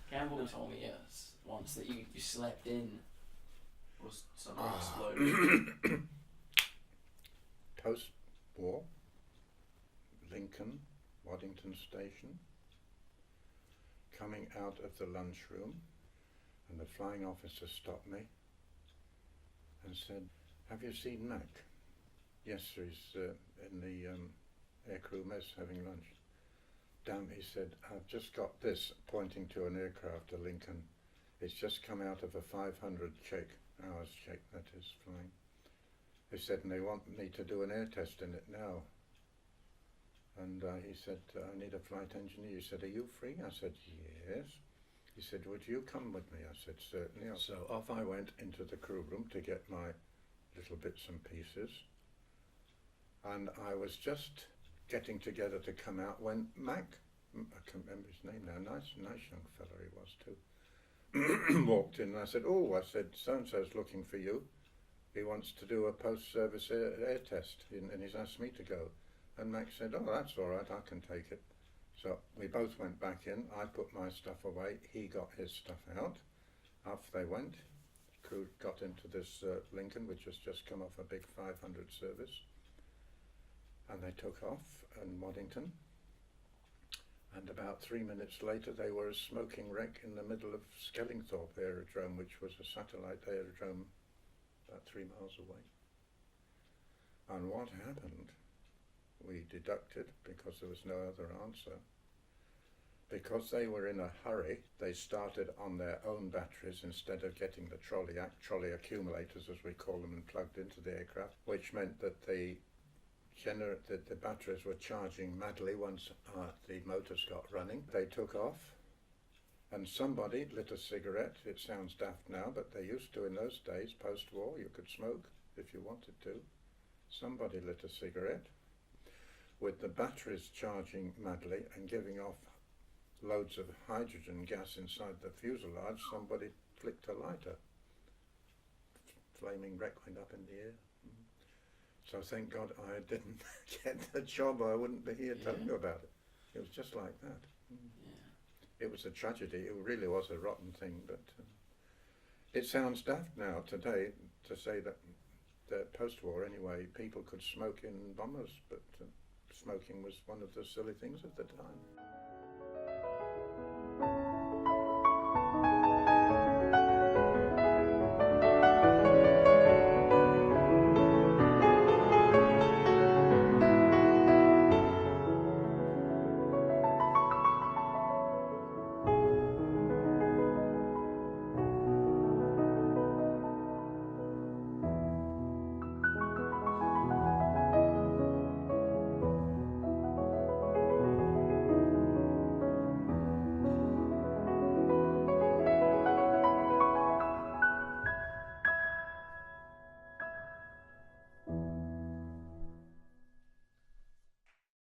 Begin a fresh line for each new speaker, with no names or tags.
Campbell told me once that you slept in was something exploded.
Post-war, Lincoln, Waddington Station, coming out of the lunchroom, and the flying officer stopped me and said, "Have you seen Mac?" "Yes, sir, he's in the aircrew mess having lunch." "Damn," he said, "I've just got this," pointing to an aircraft, a Lincoln. "It's just come out of a 500 hours check, that is, flying." He said, "And they want me to do an air test in it now." And he said, "I need a flight engineer." He said, "Are you free?" I said, "Yes." He said, "Would you come with me?" I said, "Certainly." So off I went into the crew room to get my little bits and pieces. And I was just getting together to come out when Mac, I can't remember his name now, nice young fella he was too, walked in, and I said, "Oh," I said, "so-and-so's looking for you. He wants to do a post-service air test, and he's asked me to go." And Mac said, "Oh, that's all right, I can take it." So we both went back in. I put my stuff away, he got his stuff out. Off they went. The crew got into this Lincoln, which has just come off a big 500 service. And they took off in Waddington. And about 3 minutes later, they were a smoking wreck in the middle of Skellingthorpe Aerodrome, which was a satellite aerodrome about 3 miles away. And what happened, we deducted, because there was no other answer, because they were in a hurry, they started on their own batteries instead of getting the trolley accumulators, as we call them, and plugged into the aircraft, which meant that the batteries were charging madly once the motors got running. They took off, and somebody lit a cigarette. It sounds daft now, but they used to in those days, post-war. You could smoke if you wanted to. Somebody lit a cigarette with the batteries charging madly and giving off loads of hydrogen gas inside the fuselage. Somebody flicked a lighter. Flaming wreck went up in the air. So thank God I didn't get the job, or I wouldn't be here telling you about it. It was just like that. Yeah. It was a tragedy. It really was a rotten thing, but it sounds daft now today to say that post-war anyway, people could smoke in bombers, but smoking was one of the silly things of the time.